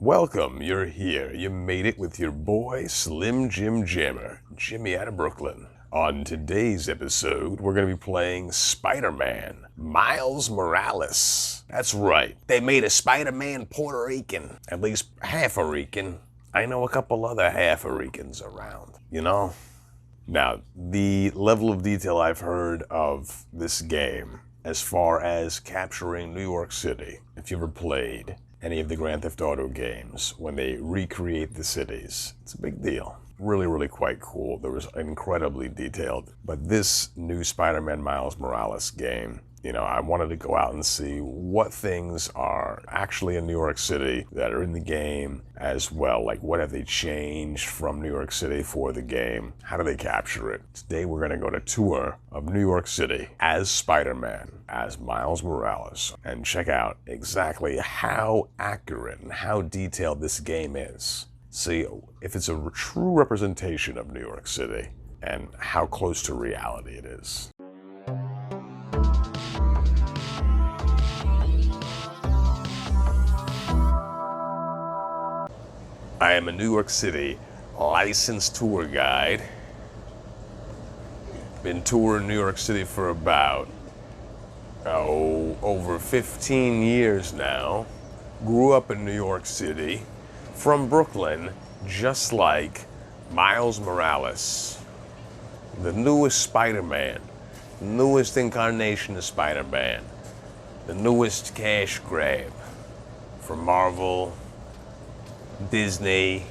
Welcome, you're here. You made it with your boy, Slim Jim Jammer, Jimmy out of Brooklyn. On today's episode, we're going to be playing Spider-Man, Miles Morales. That's right, they made a Spider-Man Puerto Rican, at least half a Rican. I know a couple other half-a-Ricans around, you know? Now, the level of detail I've heard of this game, as far as capturing New York City, if you ever played any of the Grand Theft Auto games, when they recreate the cities, it's a big deal. Really quite cool. There was incredibly detailed. But this new Spider-Man Miles Morales game, I wanted to go out and see what things are actually in New York City that are in the game as well. Like, what have they changed from New York City for the game? How do they capture it? Today we're going to go to tour of New York City as Spider-Man, as Miles Morales, and check out exactly how accurate and how detailed this game is. See if it's a true representation of New York City and how close to reality it is. I am a New York City licensed tour guide. Been touring New York City for about, over 15 years now. Grew up in New York City, from Brooklyn, just like Miles Morales. The newest Spider-Man, newest incarnation of Spider-Man, the newest cash grab from Marvel, Disney,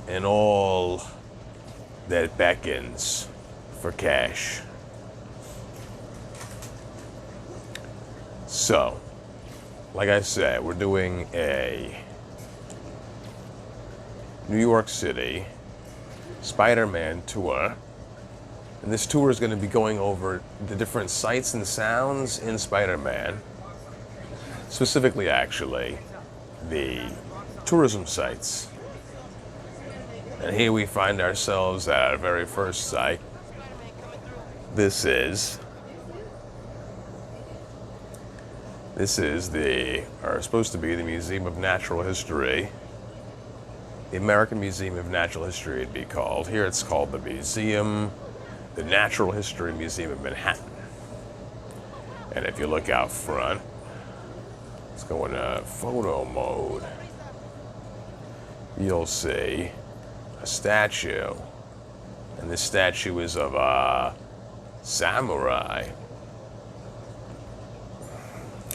and all that beckons for cash. So, like I said, we're doing a New York City Spider-Man tour. And this tour is going to be going over the different sights and sounds in Spider-Man. Specifically, actually, the tourism sites. And here we find ourselves at our very first site. This is supposed to be the Museum of Natural History. The American Museum of Natural History, it'd be called. Here it's called the Natural History Museum of Manhattan. And if you look out front, let's go into photo mode. You'll see a statue. And this statue is of a samurai.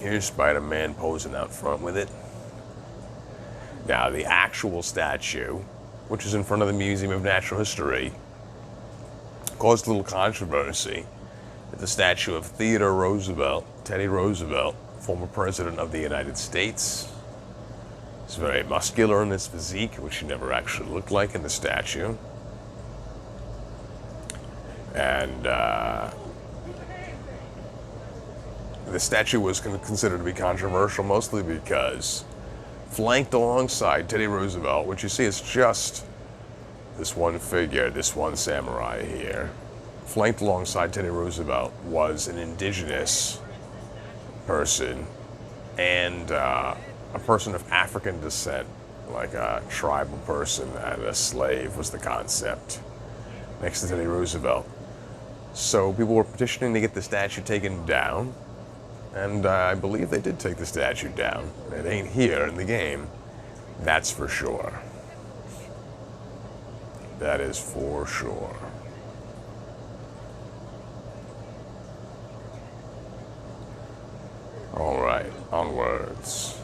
Here's Spider-Man posing out front with it. Now, the actual statue, which is in front of the Museum of Natural History, caused a little controversy. It's a statue of Theodore Roosevelt, Teddy Roosevelt, former president of the United States. He's very muscular in his physique, which he never actually looked like in the statue. And the statue was considered to be controversial mostly because flanked alongside Teddy Roosevelt, which you see is just this one figure, this one samurai here, flanked alongside Teddy Roosevelt was an indigenous person and a person of African descent, like a tribal person, and a slave was the concept next to Teddy Roosevelt. So people were petitioning to get the statue taken down. And I believe they did take the statue down. It ain't here in the game. That's for sure. That is for sure. All right, onwards.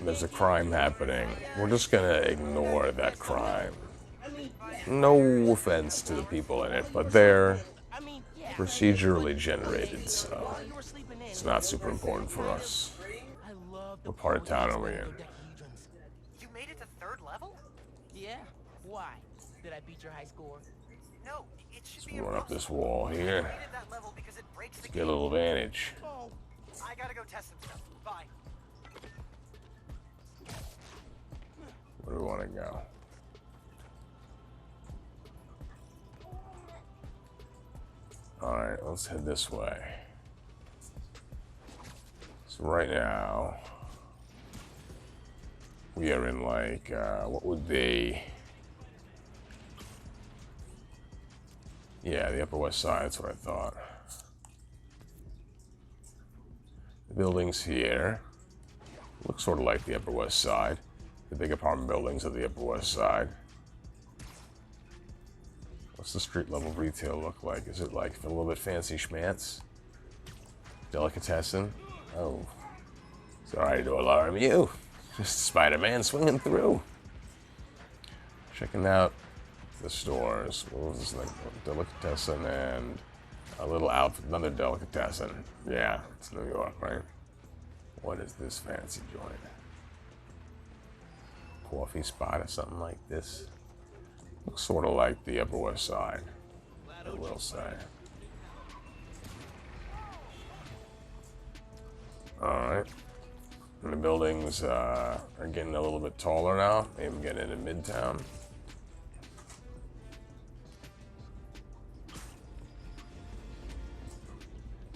There's a crime happening. We're just gonna ignore that crime. No offense to the people in it, but they're procedurally generated, so it's not super important for us. What part of town are we in? You made it to 3rd level? Yeah? Why? Did I beat your high score? No, it should Let's be run up impossible. this wall here. You created that level because it breaks the Get a game. little advantage. Oh, I gotta go test some stuff. Bye. Where do we want to go? Alright, let's head this way. So right now, we are in like, what would be... Yeah, the Upper West Side, that's what I thought. The buildings here look sort of like the Upper West Side. The big apartment buildings of the Upper West Side. What's the street level retail look like? Is it like a little bit fancy schmance? Delicatessen? Oh. Sorry to alarm you. Just Spider-Man swinging through. Checking out the stores. What was this like? Delicatessen and a little outfit, another delicatessen. Yeah, it's New York, right? What is this fancy joint? Coffee spot or something like this. Looks sort of like the Upper West Side, I will say. Alright. And the buildings are getting a little bit taller now. Maybe I'm getting into Midtown.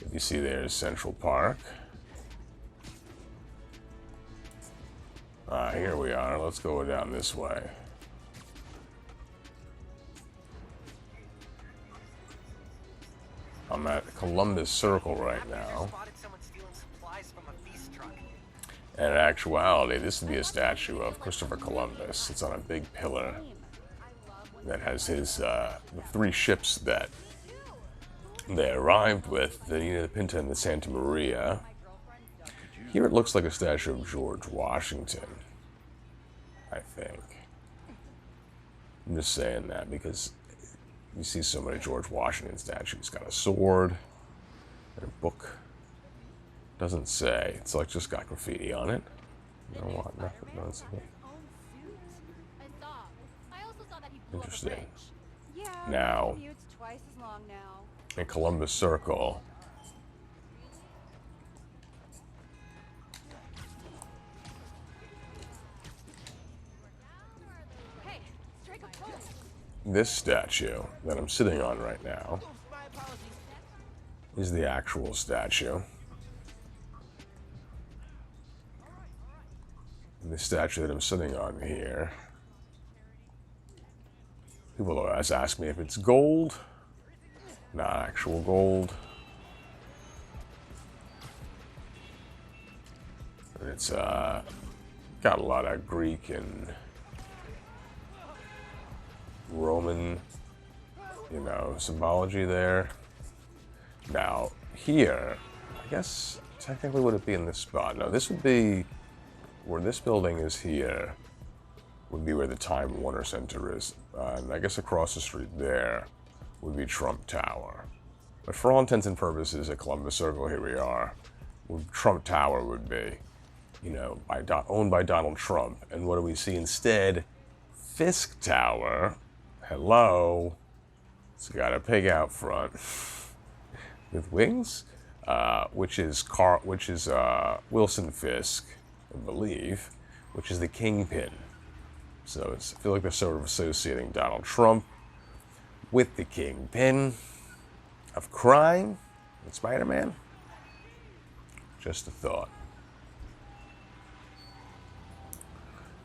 If you see there's Central Park. Here we are. Let's go down this way. I'm at Columbus Circle right now. And in actuality, this would be a statue of Christopher Columbus. It's on a big pillar that has his the three ships that they arrived with, the Nina, the Pinta, and the Santa Maria. Here it looks like a statue of George Washington, I think. I'm just saying that because you see so many George Washington statues. He's got a sword and a book. Doesn't say. It's like just got graffiti on it. You know what? Nothing. Doesn't say. Interesting. Now, in Columbus Circle, this statue that I'm sitting on right now is the actual statue. And the statue that I'm sitting on here, people always ask me if it's gold. Not actual gold. And it's got a lot of Greek and Roman, you know, symbology there. Now, here, I guess technically would it be in this spot? No, this would be where this building is here, would be where the Time Warner Center is. And I guess across the street there would be Trump Tower. But for all intents and purposes at Columbus Circle, here we are, where Trump Tower would be, you know, owned by Donald Trump. And what do we see instead? Fisk Tower. Hello. It's got a pig out front with wings, which is Wilson Fisk, I believe, which is the kingpin. So I feel like they're sort of associating Donald Trump with the kingpin of crime and Spider-Man. Just a thought.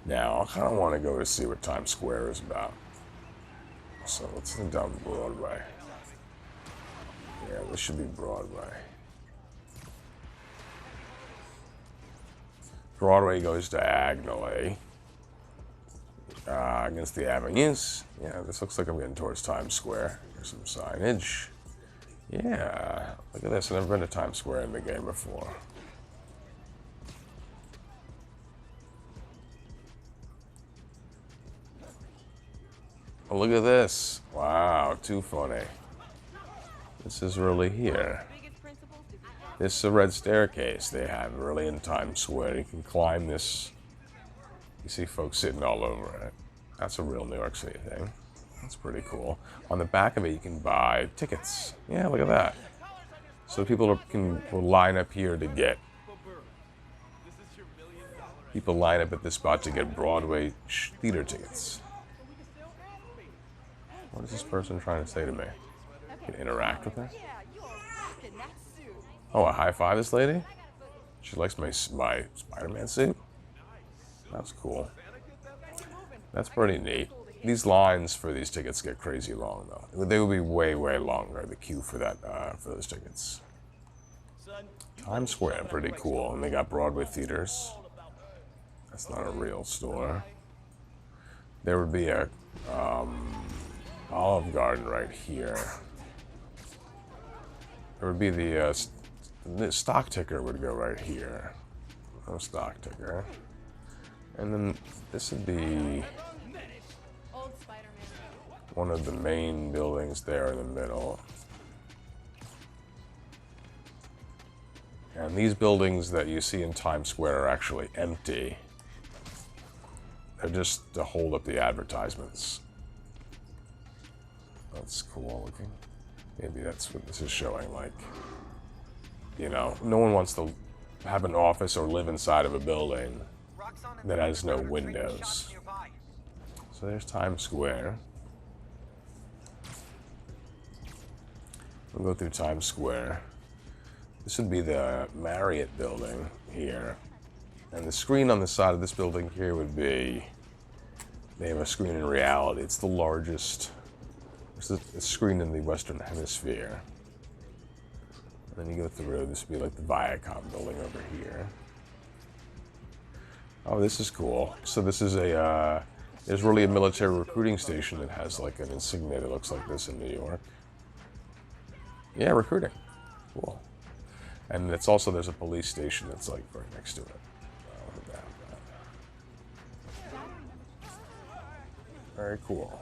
Now, I kind of want to go to see what Times Square is about. So let's head down Broadway. Yeah, this should be Broadway. Broadway goes diagonally against the avenues. Yeah, this looks like I'm getting towards Times Square. There's some signage. Yeah, look at this. I've never been to Times Square in the game before. Oh, look at this. Wow, too funny. This is really here. This is a red staircase they have really in Times Square. You can climb this. You see folks sitting all over it. That's a real New York City thing. That's pretty cool. On the back of it, you can buy tickets. Yeah, look at that. So people will line up here to get. People line up at this spot to get Broadway theater tickets. What is this person trying to say to me? Can interact with her? Oh, a high five this lady? She likes my Spider-Man suit? That's cool. That's pretty neat. These lines for these tickets get crazy long, though. They would be way, way longer, the queue for that for those tickets. Times Square, pretty cool. And they got Broadway theaters. That's not a real store. There would be a Olive Garden right here. There would be the stock ticker would go right here. No stock ticker. And then this would be one of the main buildings there in the middle. And these buildings that you see in Times Square are actually empty. They're just to hold up the advertisements. That's cool looking. Maybe that's what this is showing, like, you know, no one wants to have an office or live inside of a building that has no windows. So there's Times Square. We'll go through Times Square. This would be the Marriott building here. And the screen on the side of this building here would be, they have a screen in reality. It's the largest screen in the Western Hemisphere. And then you go through, this would be like the Viacom building over here. Oh, this is cool. So this is there's really a military recruiting station that has like an insignia that looks like this in New York. Yeah, recruiting. Cool. And it's also, there's a police station that's like right next to it. Very cool.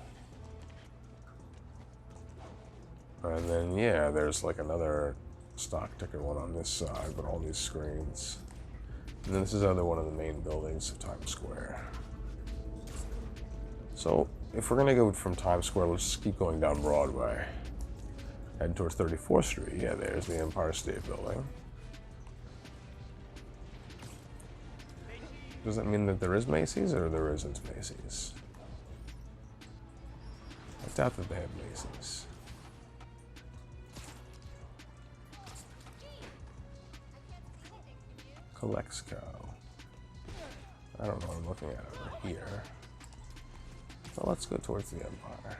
And then, yeah, there's like another stock ticker one on this side, but all these screens. And then this is another one of the main buildings of Times Square. So if we're gonna go from Times Square, let's just keep going down Broadway. Head towards 34th Street. Yeah, there's the Empire State Building. Does that mean that there is Macy's or there isn't Macy's? I doubt that they have Macy's. Colexco. I don't know what I'm looking at over here. So let's go towards the Empire.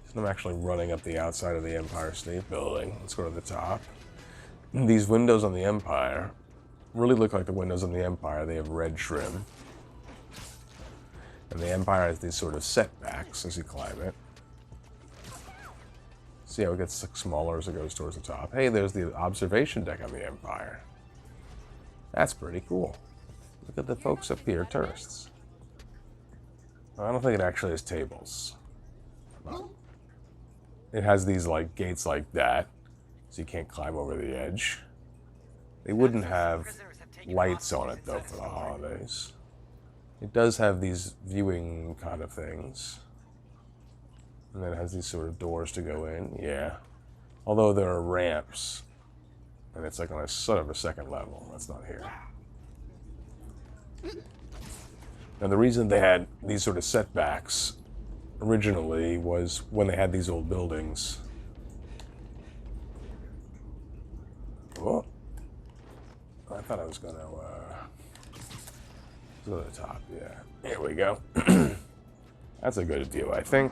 So I'm actually running up the outside of the Empire State Building. Let's go to the top. These windows on the Empire really look like the windows on the Empire. They have red trim. And the Empire has these sort of setbacks as you climb it. See how it gets smaller as it goes towards the top. Hey, there's the observation deck on the Empire. That's pretty cool. Look at the folks up here, tourists. I don't think it actually has tables. It has these like gates like that, so you can't climb over the edge. They wouldn't have lights on it though for the holidays. It does have these viewing kind of things. And then it has these sort of doors to go in, yeah. Although there are ramps, and it's like on a sort of a second level. That's not here. Now the reason they had these sort of setbacks originally was when they had these old buildings. Oh, I thought I was gonna go to the top, yeah. Here we go. That's a good view, I think.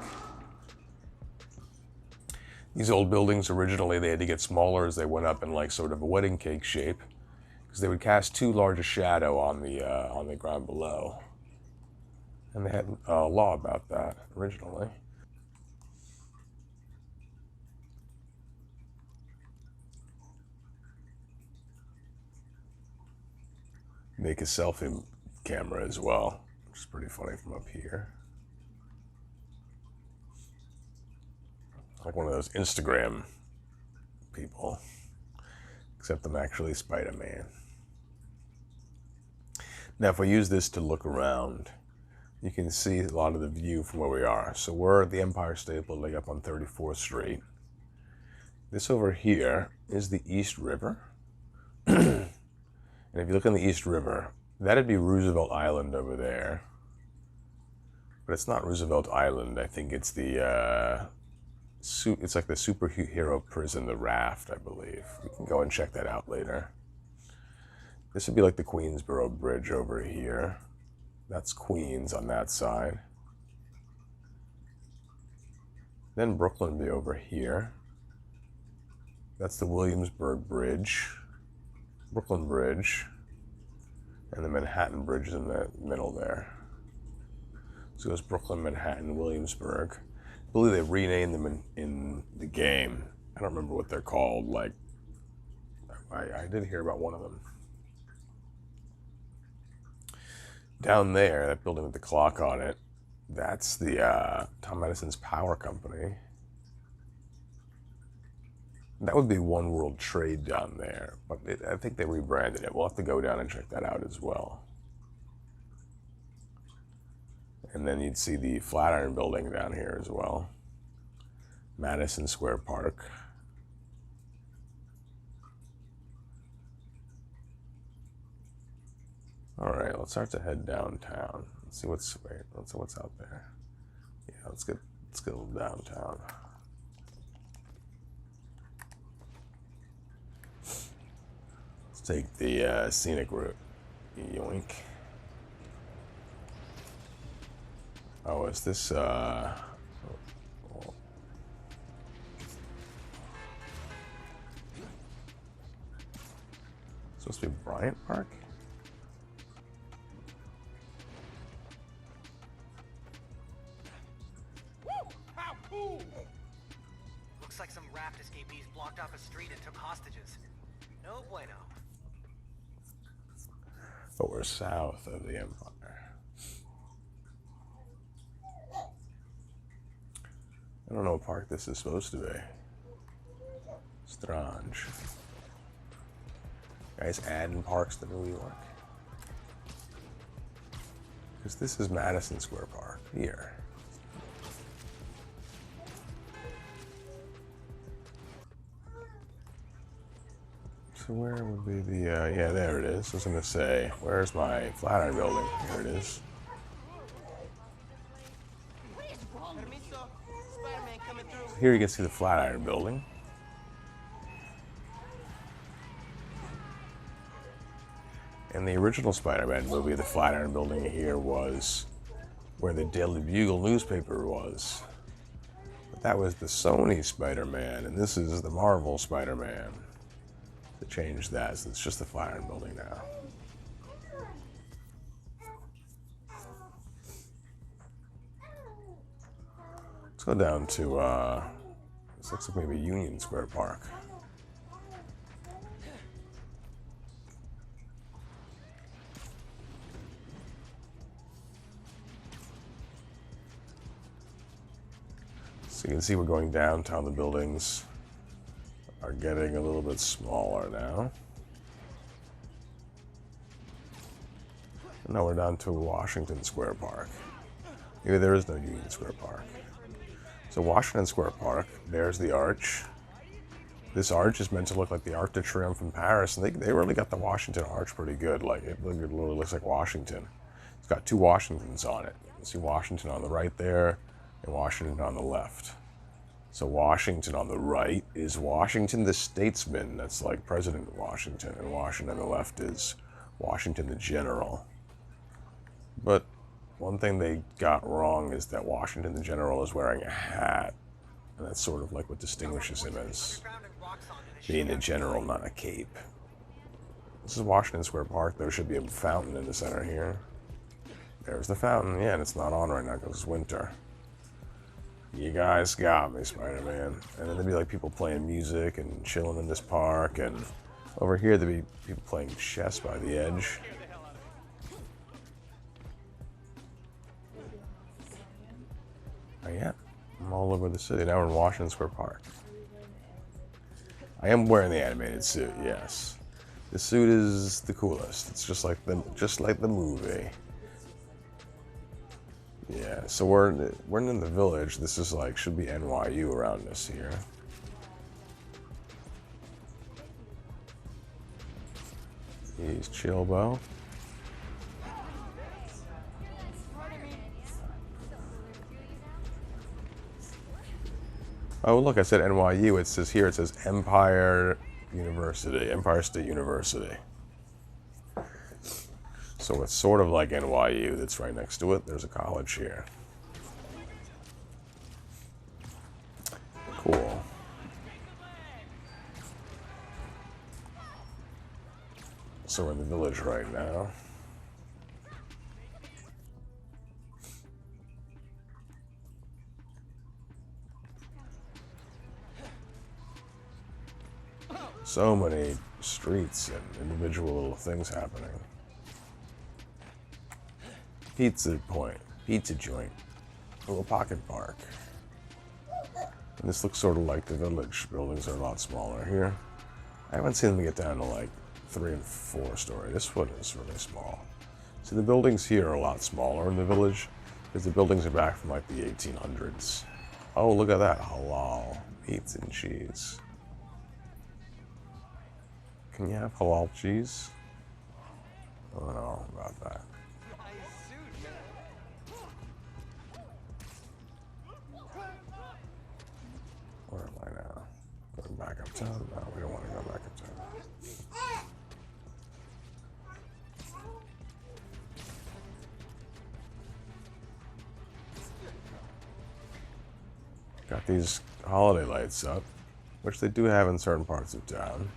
These old buildings, originally, they had to get smaller as they went up in like sort of a wedding cake shape, because they would cast too large a shadow on the ground below. And they had a law about that originally. Make a selfie camera as well, which is pretty funny from up here. Like one of those Instagram people, except I'm actually Spider-Man. Now, if we use this to look around, you can see a lot of the view from where we are. So we're at the Empire State Building up on 34th Street. This over here is the East River. And if you look on the East River, that'd be Roosevelt Island over there. But it's not Roosevelt Island. I think it's the, it's like the superhero prison, the Raft, I believe. We can go and check that out later. This would be like the Queensboro Bridge over here. That's Queens on that side. Then Brooklyn would be over here. That's the Williamsburg Bridge, Brooklyn Bridge, and the Manhattan Bridge in the middle there. So it goes Brooklyn, Manhattan, Williamsburg. I believe they renamed them in the game. I don't remember what they're called. Like, I did hear about one of them. Down there, that building with the clock on it, that's the Tom Edison's power company. That would be One World Trade down there, but I think they rebranded it. We'll have to go down and check that out as well. And then you'd see the Flatiron Building down here as well. Madison Square Park. All right, let's start to head downtown. Let's see what's out there. Yeah, let's go downtown. Let's take the scenic route. Yoink. Oh, is this supposed to be Bryant Park? Looks like some raft escapees blocked off a street and took hostages. No bueno. But we're south of the Empire. I don't know what park this is supposed to be. Strange. Guys adding parks to New York. Because this is Madison Square Park here. So where would be the, yeah, there it is. I was going to say, where's my Flatiron Building? Here it is. So here you can see the Flatiron Building. In the original Spider-Man movie, the Flatiron Building here was where the Daily Bugle newspaper was. But that was the Sony Spider-Man, and this is the Marvel Spider-Man. To change that, so it's just the Flatiron Building now. Let's go down to, this looks like maybe Union Square Park. So you can see we're going downtown. The buildings are getting a little bit smaller now. And now we're down to Washington Square Park. Maybe there is no Union Square Park. So Washington Square Park, there's the arch. This arch is meant to look like the Arc de Triomphe in Paris, and they really got the Washington arch pretty good. Like, it literally looks like Washington. It's got two Washingtons on it. You can see Washington on the right there, and Washington on the left. So Washington on the right is Washington the statesman, that's like President Washington, and Washington on the left is Washington the general. But one thing they got wrong is that Washington the general is wearing a hat, and that's sort of like what distinguishes him as being a general, not a cape. This is Washington Square Park. There should be a fountain in the center here. There's the fountain, yeah, and it's not on right now because it's winter. You guys got me, Spider-Man. And then there'd be like people playing music and chilling in this park, and over here there'd be people playing chess by the edge. Oh yeah, I'm all over the city. Now we're in Washington Square Park. I am wearing the animated suit, yes. The suit is the coolest. It's just like the movie. Yeah, so we're in the village. This is like should be NYU around us here. He's Chilbo. Oh, look, I said NYU. It says here, it says Empire University, Empire State University. So it's sort of like NYU that's right next to it. There's a college here. Cool. So we're in the village right now. So many streets and individual little things happening. Pizza point, pizza joint, a little pocket park. And this looks sort of like the village. Buildings are a lot smaller here. I haven't seen them get down to like 3 and 4 story. This one is really small. See, the buildings here are a lot smaller in the village because the buildings are back from like the 1800s. Oh, look at that, halal meats and cheese. Can you have halal cheese? I don't know about that. Where am I now? Going back uptown? No, we don't want to go back uptown. Got these holiday lights up, which they do have in certain parts of town.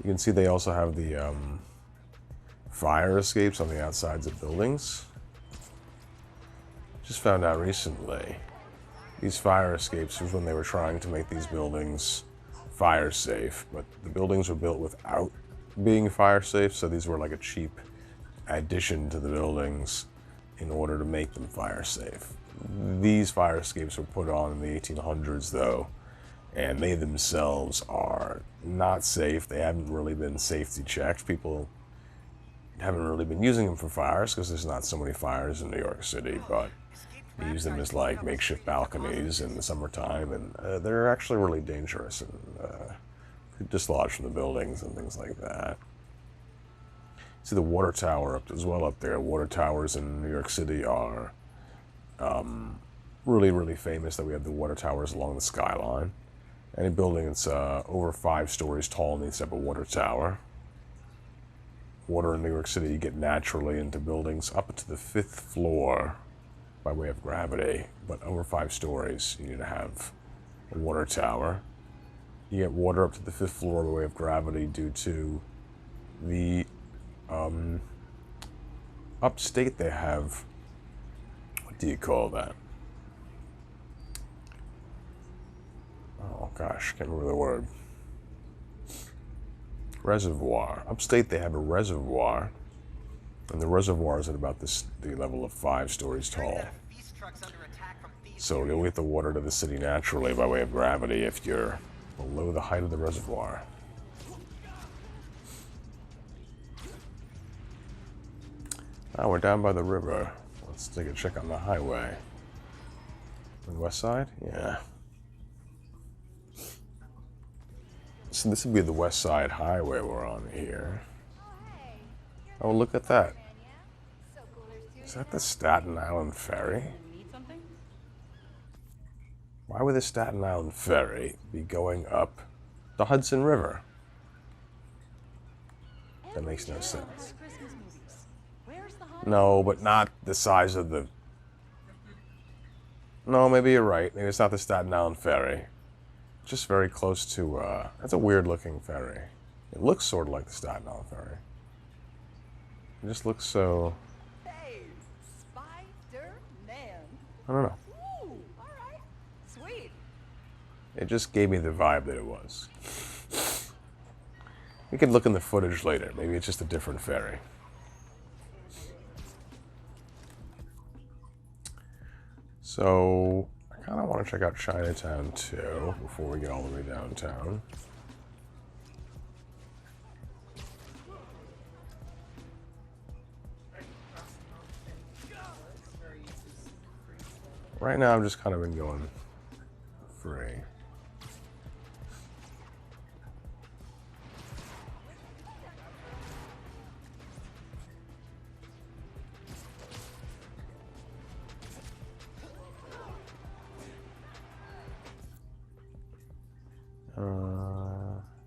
You can see they also have the fire escapes on the outsides of buildings. Just found out recently, these fire escapes was when they were trying to make these buildings fire safe, but the buildings were built without being fire safe, so these were like a cheap addition to the buildings in order to make them fire safe. These fire escapes were put on in the 1800s though, and they themselves are not safe. They haven't really been safety checked. People haven't really been using them for fires because there's not so many fires in New York City, but they use them as like makeshift balconies in the summertime, and they're actually really dangerous and could dislodge from the buildings and things like that. See the water tower up as well up there. Water towers in New York City are really, really famous that we have the water towers along the skyline. Any building that's over 5 stories tall needs to have a water tower. Water in New York City, you get naturally into buildings up to the 5th floor by way of gravity, but over 5 stories, you need to have a water tower. You get water up to the 5th floor by way of gravity due to the upstate they have, what do you call that? Oh gosh, can't remember the word. Reservoir. Upstate they have a reservoir, and the reservoir is at about the level of 5 stories tall. So you'll get the water to the city naturally by way of gravity if you're below the height of the reservoir. Now we're down by the river. Let's take a check on the highway. On the west side? Yeah. So this would be the West Side Highway we're on here. Oh, look at that. Is that the Staten Island Ferry? Why would the Staten Island Ferry be going up the Hudson River? That makes no sense. No, but not the size of the... No, maybe you're right. Maybe it's not the Staten Island Ferry. Just very close to, that's a weird looking ferry. It looks sort of like the Staten Island Ferry. It just looks so... Hey, Spider-Man. I don't know. Ooh, all right. Sweet. It just gave me the vibe that it was. We could look in the footage later. Maybe it's just a different ferry. So... I kind of want to check out Chinatown too before we get all the way downtown. Right now, I've just kind of been going free.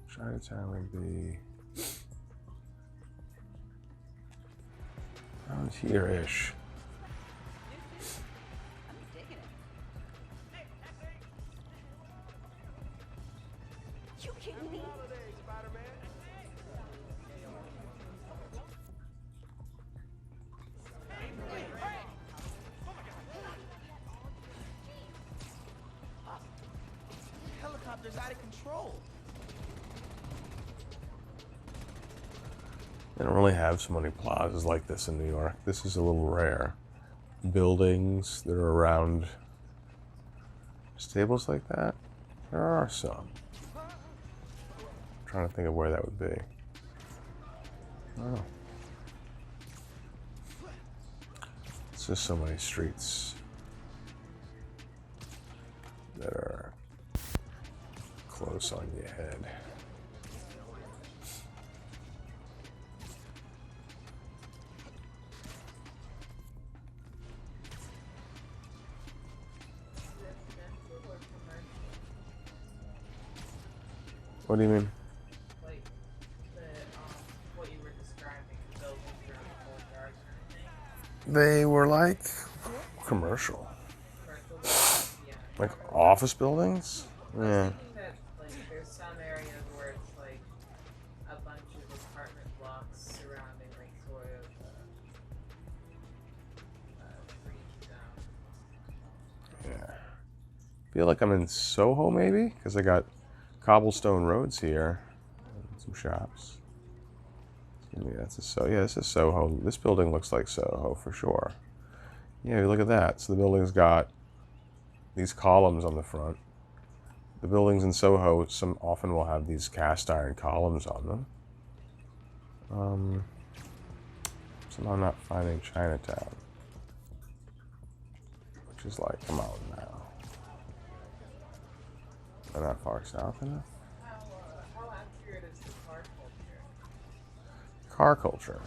Chinatown would be around here-ish. I'm digging it. You kidding me? Helicopter's out of control. They don't really have so many plazas like this in New York. This is a little rare. Buildings that are around stables like that, there are some. I'm trying to think of where that would be. I don't know. It's just so many streets that are close on your head. What do you mean? Like what you were describing, the buildings around the whole yard kind of thing. They were like commercial. Yeah. Like office buildings? Yeah. I was thinking that like there's some areas where it's like a bunch of apartment blocks surrounding like sort of green zone. Yeah. Feel like I'm in Soho maybe? Because I got cobblestone roads here. And some shops. Yeah, this is Soho. This building looks like Soho for sure. Yeah, look at that. So the building's got these columns on the front. The buildings in Soho often will have these cast iron columns on them. Somehow I'm not finding Chinatown. Which is like, come on now. They're not far south enough. How accurate is the car culture? Car culture.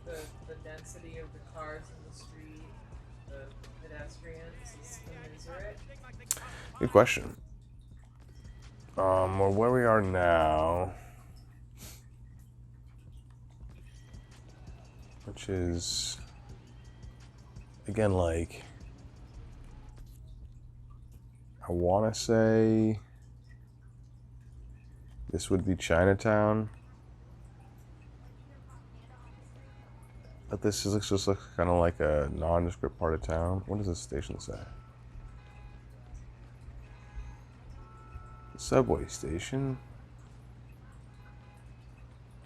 The density of the cars in the street, the pedestrians is commensurate. Good question. Well, where we are now, which is, again, like, I want to say this would be Chinatown. But this looks just kind of like a nondescript part of town. What does this station say? The subway station?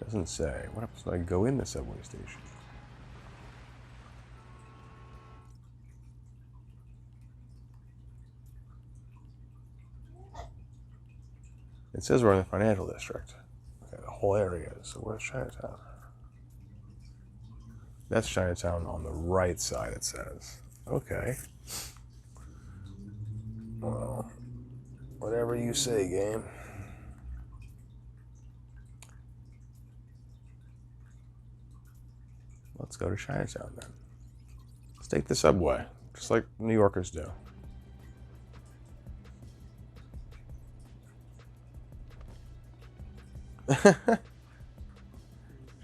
Doesn't say. What happens when I go in the subway station? It says we're in the financial district. Okay, the whole area. So where's Chinatown? That's Chinatown on the right side, it says. Okay. Well, whatever you say, game. Let's go to Chinatown then. Let's take the subway, just like New Yorkers do. It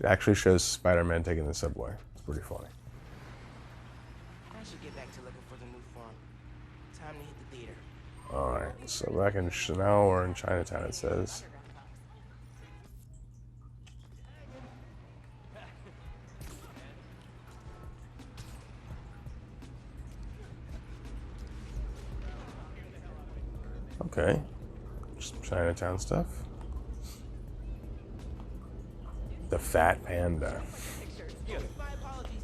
actually shows Spider-Man taking the subway. It's pretty funny. I should get back to looking for the new farm. Time to hit the theater. Alright, so back in Chanel or in Chinatown it says. Okay, just Chinatown stuff. The Fat Panda. My apologies.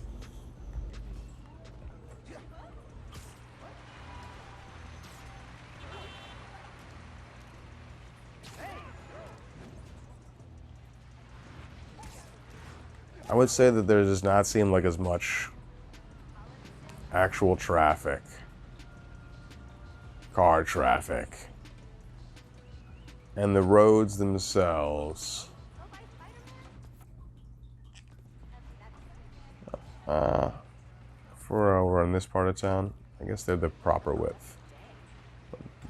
I would say that there does not seem like as much actual traffic, car traffic, and the roads themselves. If we're over in this part of town, I guess they're the proper width.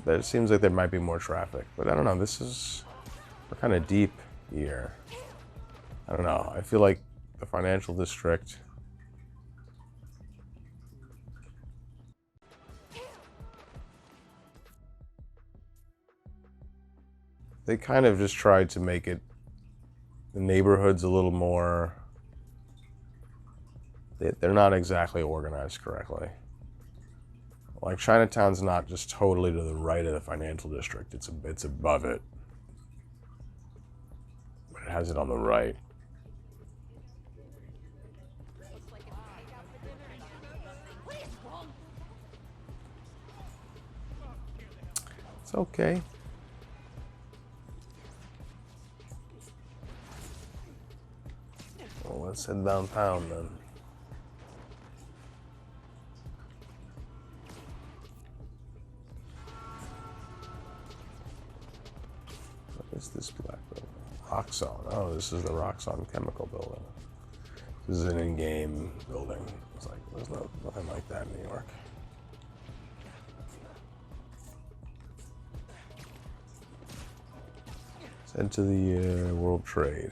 But it seems like there might be more traffic, but I don't know. We're kind of deep here. I don't know. I feel like the financial district. They kind of just tried to make it, the neighborhoods a little more, they're not exactly organized correctly. Like Chinatown's not just totally to the right of the financial district, it's above it. But it has it on the right. It's okay. Well, let's head downtown then. What is this black building? Roxxon. Oh, this is the Roxxon chemical building. This is an in-game building. It's like, there's nothing like that in New York. Let's head to the World Trade.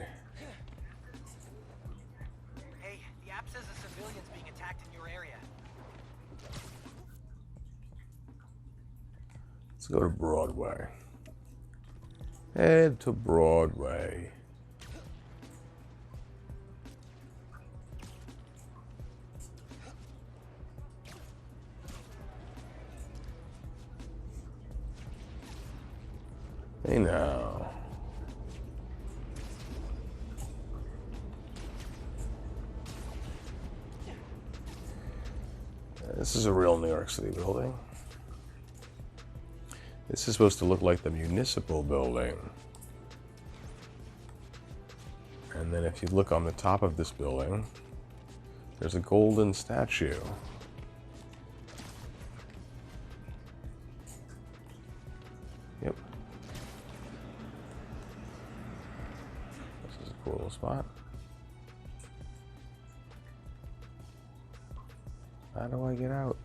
Hey, the app says a civilian's being attacked in your area. Let's go to Broadway. Head to Broadway. Hey now. This is a real New York City building. This is supposed to look like the municipal building. And then if you look on the top of this building, there's a golden statue. Yep. This is a cool little spot. How do I get out?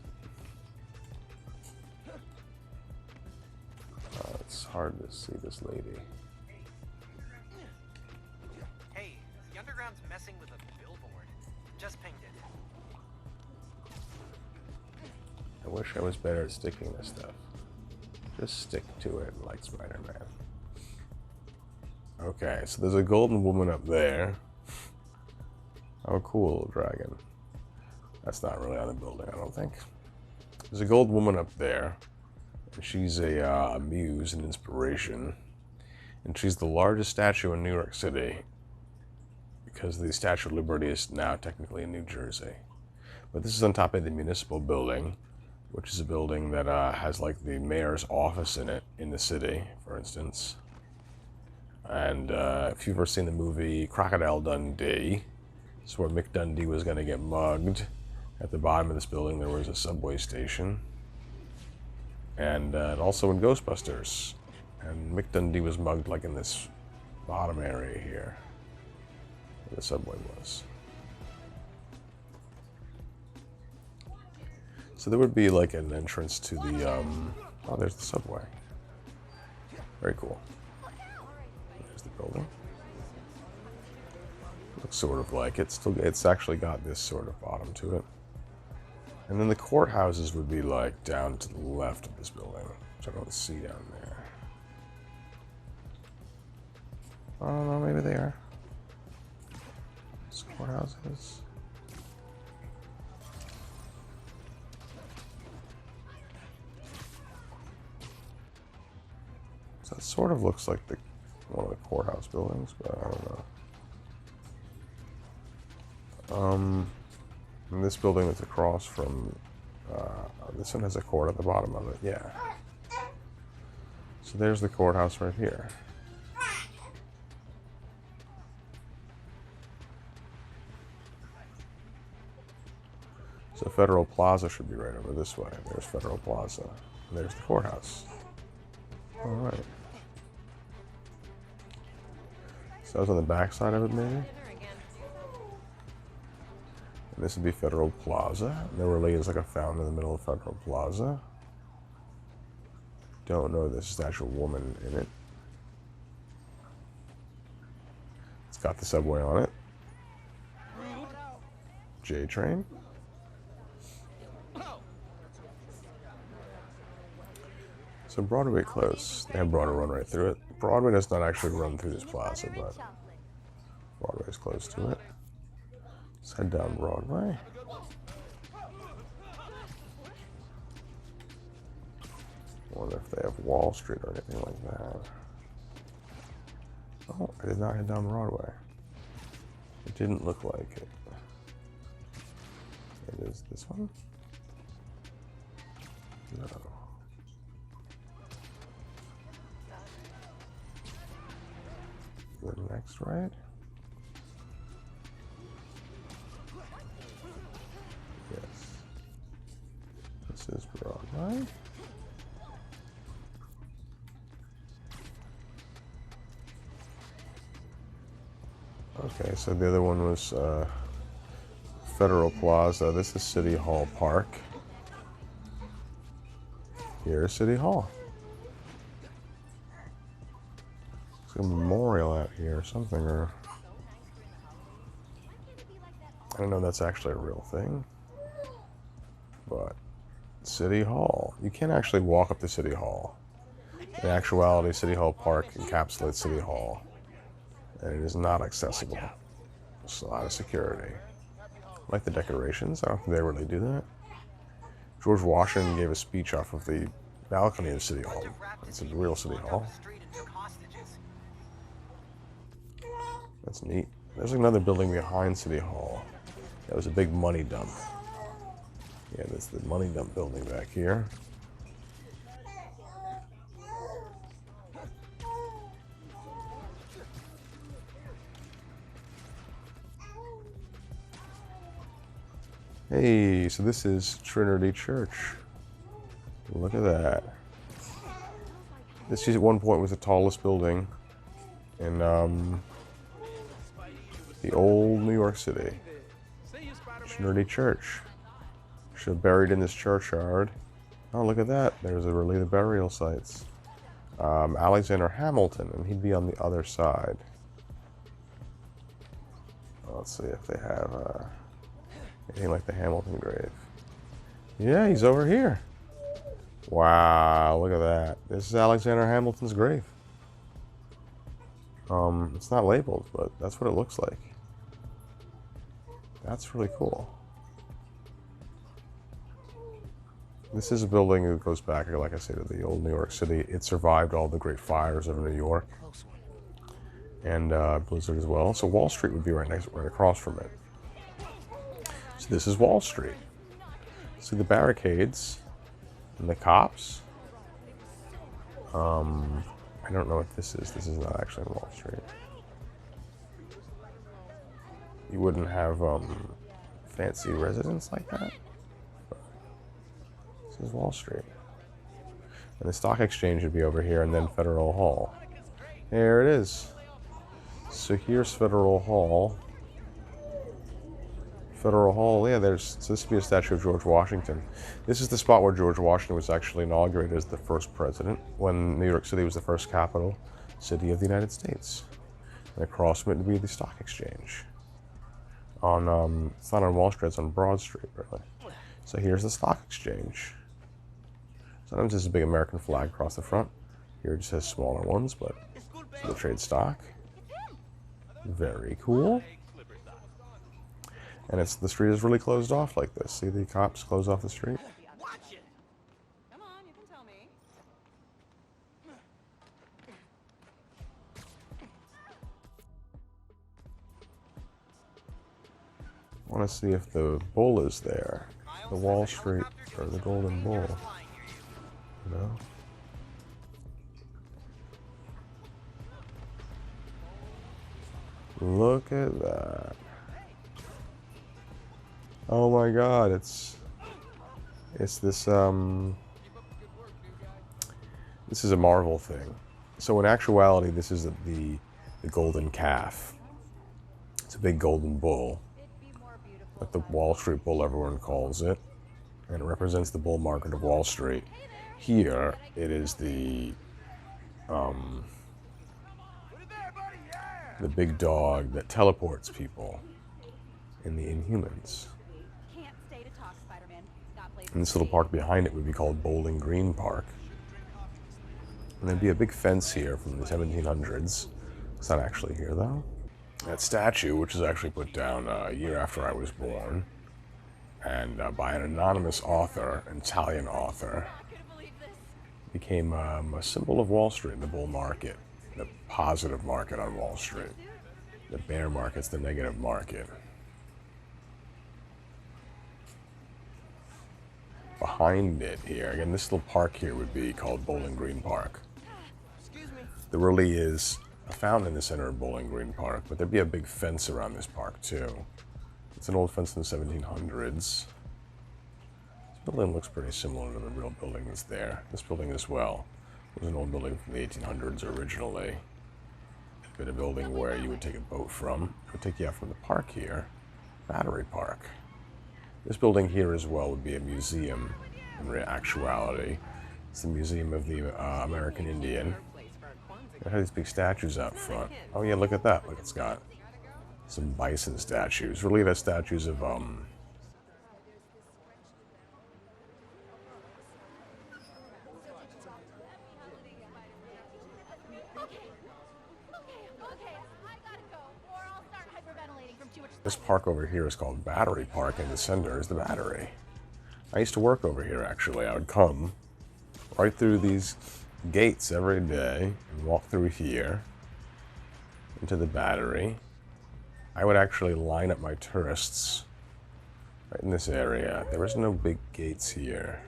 Oh, it's hard to see this lady. Hey, the underground's messing with a billboard. Just pinged it. I wish I was better at sticking this stuff. Just stick to it like Spider-Man. Okay, so there's a golden woman up there. Oh, cool, dragon. That's not really on the building, I don't think. There's a gold woman up there. And she's a muse, an inspiration. And she's the largest statue in New York City, because the Statue of Liberty is now technically in New Jersey. But this is on top of the municipal building, which is a building that has like the mayor's office in it, in the city, for instance. And if you've ever seen the movie Crocodile Dundee, it's where Mick Dundee was going to get mugged. At the bottom of this building there was a subway station. And also in Ghostbusters. And Mick Dundee was mugged like in this bottom area here, where the subway was. So there would be like an entrance to the, oh, there's the subway. Very cool. There's the building. Looks sort of like it. It's actually got this sort of bottom to it. And then the courthouses would be like down to the left of this building, which I don't see down there. I don't know, maybe they are. These courthouses. So it sort of looks like one of the courthouse buildings, but I don't know. And this building that's across from, this one has a court at the bottom of it, yeah. So there's the courthouse right here. So Federal Plaza should be right over this way. There's Federal Plaza. And there's the courthouse. Alright. So I was on the back side of it, maybe? And this would be Federal Plaza. And there really is like a fountain in the middle of Federal Plaza. Don't know if there's a statue of a woman in it. It's got the subway on it. J train. So Broadway close. They have Broadway run right through it. Broadway does not actually run through this plaza, but Broadway is close to it. Let's head down Broadway. I wonder if they have Wall Street or anything like that. Oh, I did not head down Broadway. It didn't look like it. It is this one? No. The next right? Yes. This is Broadway. Okay, so the other one was Federal Plaza. This is City Hall Park. Here's City Hall. There's a memorial out here or something, or I don't know if that's actually a real thing. But City Hall. You can't actually walk up to City Hall. In actuality, City Hall Park encapsulates City Hall. And it is not accessible. It's a lot of security. I like the decorations. I don't think they really do that. George Washington gave a speech off of the balcony of City Hall. It's a real City Hall. That's neat. There's another building behind City Hall. That was a big money dump. Yeah, that's the money dump building back here. Hey, so this is Trinity Church. Look at that. This at one point was the tallest building in the old New York City. Trinity Church. Should have buried in this churchyard. Oh, look at that. There's really the burial sites. Alexander Hamilton, and he'd be on the other side. Let's see if they have anything like the Hamilton grave. Yeah, he's over here. Wow, look at that. This is Alexander Hamilton's grave. It's not labeled, but that's what it looks like. That's really cool. This is a building that goes back, like I said, to the old New York City. It survived all the great fires of New York and Blizzard as well. So Wall Street would be right across from it. So this is Wall Street. See the barricades and the cops. I don't know what this is. This is not actually Wall Street. You wouldn't have fancy residents like that. But this is Wall Street. And the stock exchange would be over here, and then Federal Hall. There it is. So here's Federal Hall. Federal Hall, yeah, so this would be a statue of George Washington. This is the spot where George Washington was actually inaugurated as the first president, when New York City was the first capital city of the United States. And across from it would be the stock exchange. It's not on Wall Street, it's on Broad Street, really. So here's the stock exchange. Sometimes there's a big American flag across the front. Here it just has smaller ones, but so they trade stock. Very cool. And the street is really closed off like this. See the cops close off the street? Come on, you can tell me. I want to see if the bull is there. The Wall Street or the Golden Bull. No? Look at that. Oh my god, it's It's this, this is a Marvel thing. So in actuality, this is the golden calf. It's a big golden bull, like the Wall Street bull everyone calls it, and it represents the bull market of Wall Street. Here, it is the big dog that teleports people in the Inhumans. Can't stay to talk, Spider-Man. Got places And this to little be. park behind it would be called Bowling Green Park. And there'd be a big fence here from the 1700s. It's not actually here, though. That statue, which was actually put down a year after I was born, and by an anonymous author, an Italian author, I couldn't believe this. became a symbol of Wall Street, the bull market, the positive market on Wall Street. The bear market's the negative market. Behind it here, again, this little park here would be called Bowling Green Park. Excuse me. There really is a fountain in the center of Bowling Green Park, but there'd be a big fence around this park too. It's an old fence in the 1700s. This building looks pretty similar to the real building that's there. This building as well was an old building from the 1800s originally. It's been a building where you would take a boat from. It would take you out from the park here, Battery Park. This building here as well would be a museum in actuality. It's the Museum of the American Indian. It had these big statues out front. Oh yeah, look at that. Look, it's got some bison statues. Really, they're statues of Okay, I gotta go, or I'll start hyperventilating from too much. this park over here is called Battery Park, and the center is the Battery. I used to work over here, actually. I would come right through these gates every day and walk through here into the Battery. I would actually line up my tourists right in this area. There was no big gates here.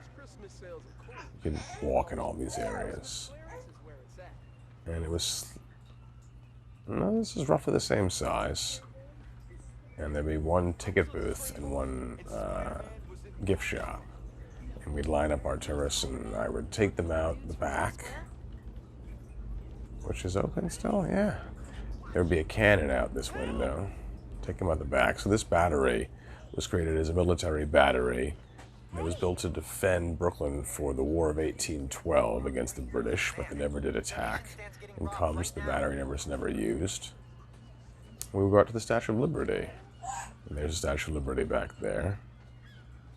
You could walk in all these areas. And it was, no, this is roughly the same size. And there'd be one ticket booth and one gift shop. And we'd line up our tourists and I would take them out the back, which is open still, yeah. There would be a cannon out this window. Take them out the back. So this battery was created as a military battery. It was built to defend Brooklyn for the War of 1812 against the British, but they never did attack. In comes, the battery was never used. We would go out to the Statue of Liberty. And there's the Statue of Liberty back there.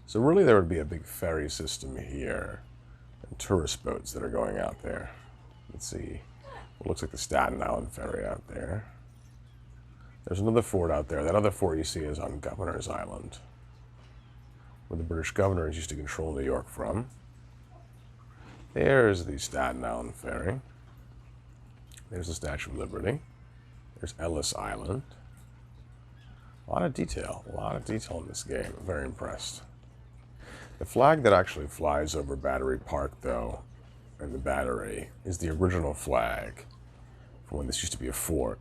So really there would be a big ferry system here and tourist boats that are going out there. Let's see. It looks like the Staten Island ferry out there. There's another fort out there. That other fort you see is on Governor's Island, where the British governors used to control New York from. There's the Staten Island ferry. There's the Statue of Liberty. There's Ellis Island. A lot of detail in this game. I'm very impressed. The flag that actually flies over Battery Park, though, and the Battery, is the original flag from when this used to be a fort,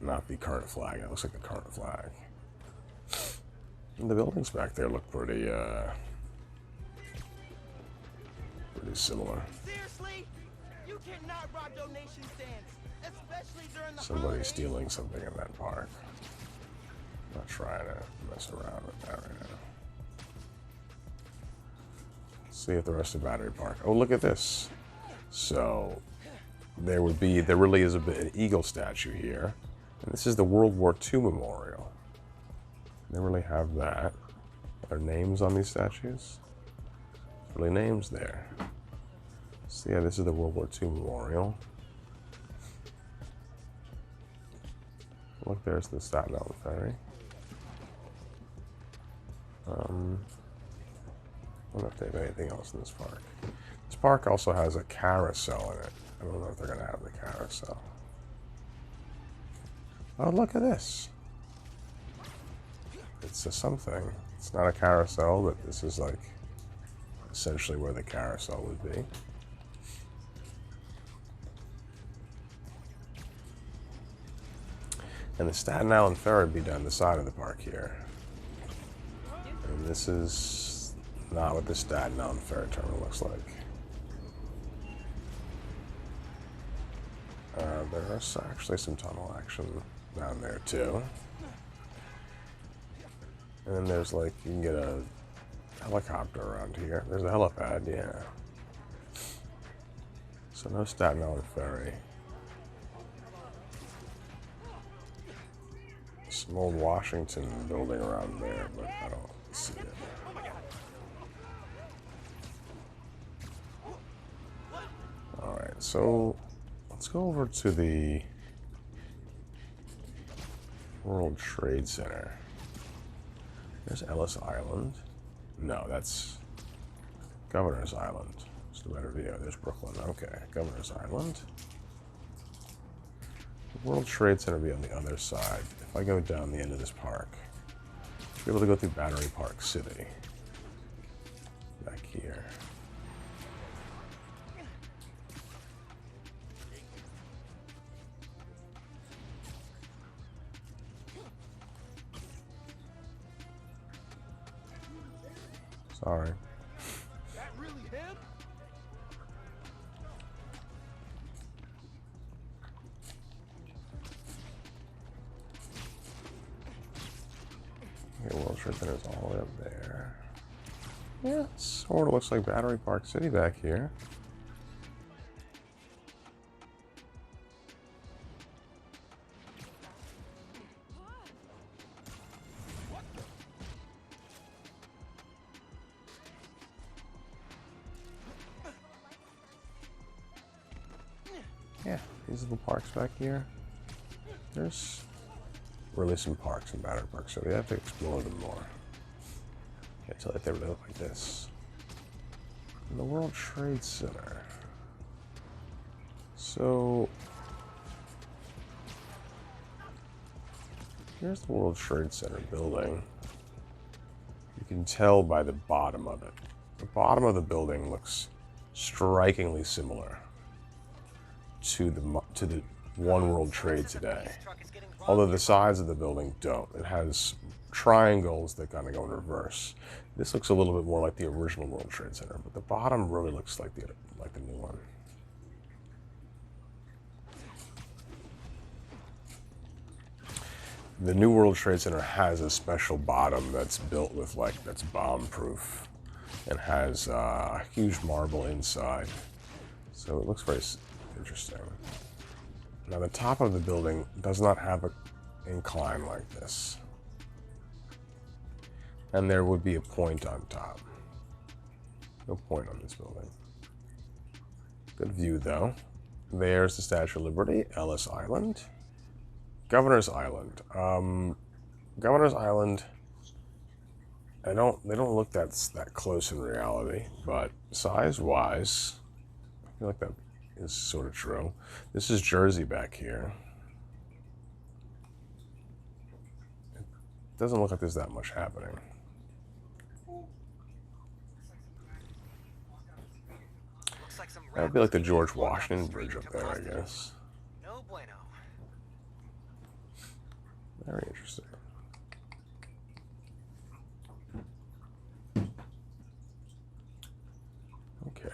not the current flag. It looks like the current flag. And the buildings back there look pretty similar. Seriously? You cannot rob donation stands, especially during the Somebody's holidays. stealing something in that park. I'm not trying to mess around with that right now. See at the rest of Battery Park. Oh, look at this. So there really is an eagle statue here. And this is the World War II memorial. They really have that. Are there names on these statues? There's really names there. So yeah, this is the World War II memorial. Look, there's the Staten Island ferry. I don't know if they have anything else in this park. This park also has a carousel in it. I don't know if they're going to have the carousel. Oh, look at this. It's a something. It's not a carousel, but this is like essentially where the carousel would be. And the Staten Island Ferry would be down the side of the park here. And this is Not what the Staten Island Ferry Terminal looks like. There's actually some tunnel action down there too. And then there's like, you can get a helicopter around here. There's a helipad, yeah. So no Staten Island Ferry. Some old Washington building around there, but I don't see it. Alright, so let's go over to the World Trade Center. There's Ellis Island. No, that's Governor's Island. It's the better view. There's Brooklyn. Okay, Governor's Island. The World Trade Center will be on the other side. If I go down the end of this park, I'll be able to go through Battery Park City. Back here. Sorry. That really him? Okay, World Trade Center is all the way up there. Yeah, it sort of looks like Battery Park City back here. Yeah, these little parks back here. There's really some parks in Battery Park, so we have to explore them more. Can't tell if they really look like this. And the World Trade Center. So here's the World Trade Center building. You can tell by the bottom of it. The bottom of the building looks strikingly similar to the One World Trade today. Although the sides of the building don't. It has triangles that kind of go in reverse. This looks a little bit more like the original World Trade Center, but the bottom really looks like the new one. The new World Trade Center has a special bottom that's built with that's bomb-proof and has a huge marble inside. So it looks very interesting. Now the top of the building does not have an incline like this. And there would be a point on top. No point on this building. Good view though. There's the Statue of Liberty, Ellis Island. Governor's Island. Governor's Island, they don't look that close in reality, but size-wise, I feel like that is sort of true. This is Jersey back here. It doesn't look like there's that much happening. That would be like the George Washington Bridge up there, I guess. No bueno. Very interesting. Okay.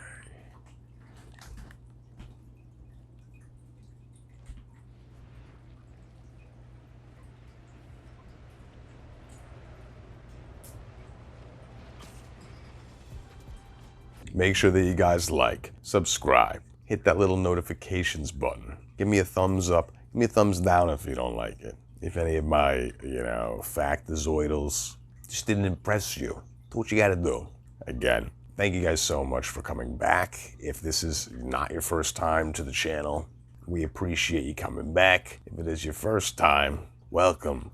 Make sure that you guys like, subscribe, hit that little notifications button. Give me a thumbs up, give me a thumbs down if you don't like it. If any of my, factozoidals just didn't impress you, do what you gotta do. Again, thank you guys so much for coming back. If this is not your first time to the channel, we appreciate you coming back. If it is your first time, welcome.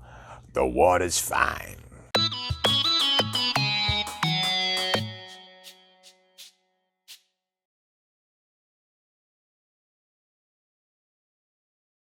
The water's fine.